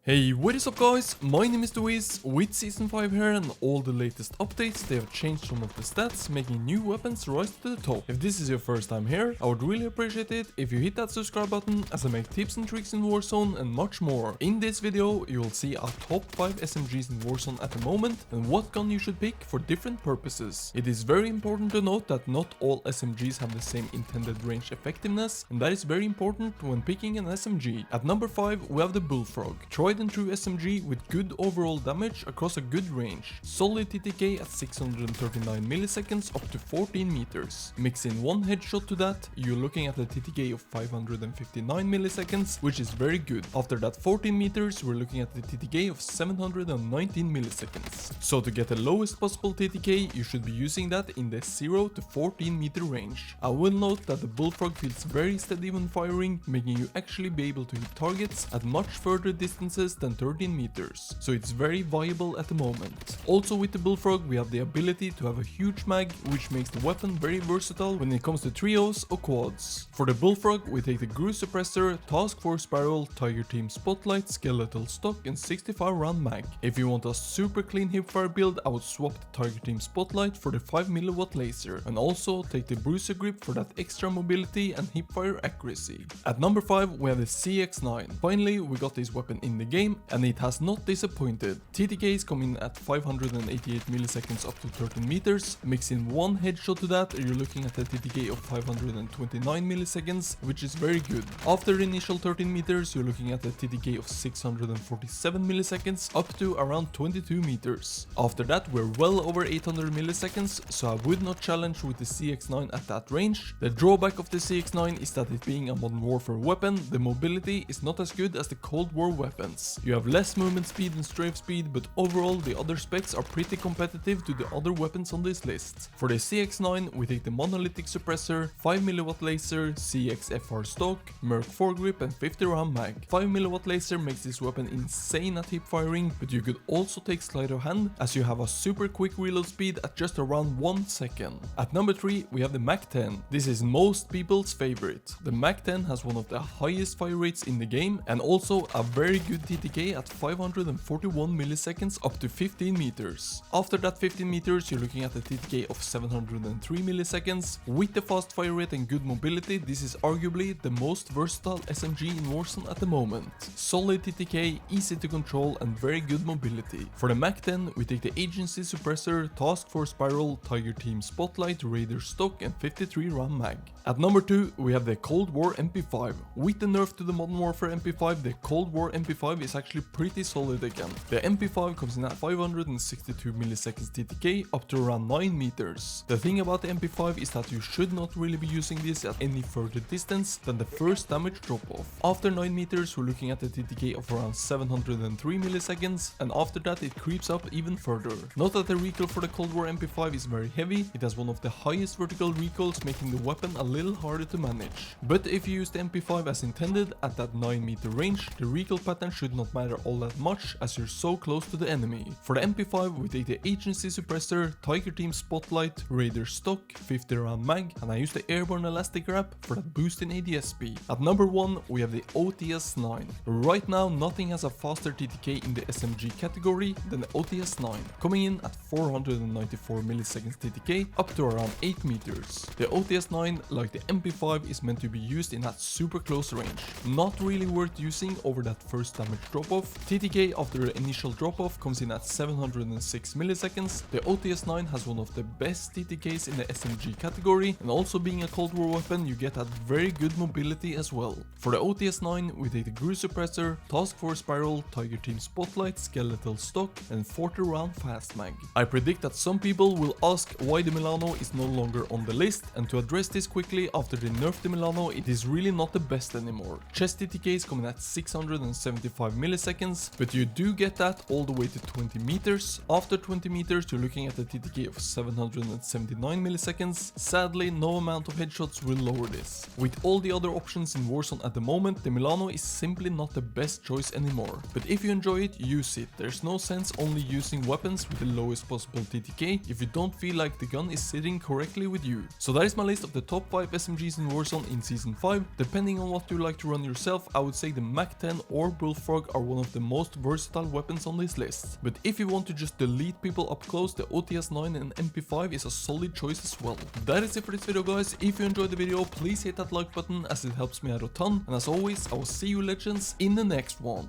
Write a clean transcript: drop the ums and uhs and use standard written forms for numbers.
Hey, what is up guys, my name is Wiz with Season 5 here, and all the latest updates. They have changed some of the stats, making new weapons rise to the top. If this is your first time here, I would really appreciate it if you hit that subscribe button, as I make tips and tricks in Warzone and much more. In this video you will see our top 5 SMGs in Warzone at the moment and what gun you should pick for different purposes. It is very important to note that not all SMGs have the same intended range effectiveness, and that is very important when picking an SMG. At number 5 we have the Bullfrog. Tried and true SMG with good overall damage across a good range. Solid TTK at 639 milliseconds up to 14 meters. Mix in one headshot to that, you're looking at a TTK of 559 milliseconds, which is very good. After that 14 meters, we're looking at the TTK of 719 milliseconds. So to get the lowest possible TTK, you should be using that in the 0 to 14 meter range. I will note that the Bullfrog feels very steady when firing, making you actually be able to hit targets at much further distances than 13 meters, so it's very viable at the moment. Also with the Bullfrog we have the ability to have a huge mag, which makes the weapon very versatile when it comes to trios or quads. For the Bullfrog we take the Cruise Suppressor, Task Force Barrel, Tiger Team Spotlight, Skeletal Stock and 65 round mag. If you want a super clean hipfire build, I would swap the Tiger Team Spotlight for the 5mW laser, and also take the Bruiser Grip for that extra mobility and hipfire accuracy. At number 5 we have the CX9. Finally we got this weapon in the game, and it has not disappointed. TTKs come in at 588 milliseconds up to 13 meters. Mix in one headshot to that, you're looking at a TTK of 529 milliseconds, which is very good. After the initial 13 meters, you're looking at a TTK of 647 milliseconds up to around 22 meters. After that, we're well over 800 milliseconds, so I would not challenge with the CX9 at that range. The drawback of the CX9 is that it being a Modern Warfare weapon, the mobility is not as good as the Cold War weapons. You have less movement speed and strafe speed, but overall the other specs are pretty competitive to the other weapons on this list. For the CX9 we take the Monolithic Suppressor, 5mW laser, CXFR stock, Merc foregrip and 50 round mag. 5mW laser makes this weapon insane at hip firing, but you could also take sleight of hand as you have a super quick reload speed at just around 1 second. At number 3 we have the MAC-10. This is most people's favorite. The MAC-10 has one of the highest fire rates in the game and also a very good TTK at 541 milliseconds up to 15 meters. After that 15 meters you're looking at a TTK of 703 milliseconds. With the fast fire rate and good mobility, this is arguably the most versatile SMG in Warzone at the moment. Solid TTK, easy to control and very good mobility. For the MAC-10 we take the Agency Suppressor, Task Force Barrel, Tiger Team Spotlight, Raider stock and 53 round mag. At number 2 we have the Cold War MP5. With the nerf to the Modern Warfare MP5, the Cold War MP5 is actually pretty solid again. The MP5 comes in at 562 milliseconds TTK up to around 9 meters. The thing about the MP5 is that you should not really be using this at any further distance than the first damage drop off. After 9 meters we're looking at a TTK of around 703 milliseconds, and after that it creeps up even further. Note that the recoil for the Cold War MP5 is very heavy. It has one of the highest vertical recoils, making the weapon a little harder to manage. But if you use the MP5 as intended at that 9 meter range, the recoil pattern should not matter all that much as you're so close to the enemy. For the MP5 we take the Agency Suppressor, Tiger Team Spotlight, Raider stock, 50 round mag, and I use the Airborne Elastic Wrap for that boost in ADS speed. At number 1 we have the OTS-9. Right now nothing has a faster TTK in the SMG category than the OTS-9, coming in at 494 milliseconds TTK up to around 8 meters. The OTS-9, like the MP5, is meant to be used in that super close range. Not really worth using over that first damage drop off. TTK after the initial drop off comes in at 706 milliseconds. The OTS-9 has one of the best TTKs in the SMG category, and also being a Cold War weapon you get that very good mobility as well. For the OTS-9 we take the Cruise Suppressor, Task Force Barrel, Tiger Team Spotlight, Skeletal stock and 40 round fast mag. I predict that some people will ask why the Milano is no longer on the list, and to address this quickly, after they nerfed the Milano it is really not the best anymore. Chest TTKs come in at 675 milliseconds, but you do get that all the way to 20 meters. After 20 meters you're looking at a TTK of 779 milliseconds. Sadly no amount of headshots will lower this. With all the other options in Warzone at the moment, the Milano is simply not the best choice anymore. But if you enjoy it, use it. There's no sense only using weapons with the lowest possible TTK if you don't feel like the gun is sitting correctly with you. So that is my list of the top 5 SMGs in Warzone in Season 5. Depending on what you like to run yourself, I would say the MAC-10 or Bullfrog Bullfrog are one of the most versatile weapons on this list. But if you want to just delete people up close, the OTS-9 and MP5 is a solid choice as well. That is it for this video, guys. If you enjoyed the video, please hit that like button as it helps me out a ton. And as always, I will see you legends in the next one.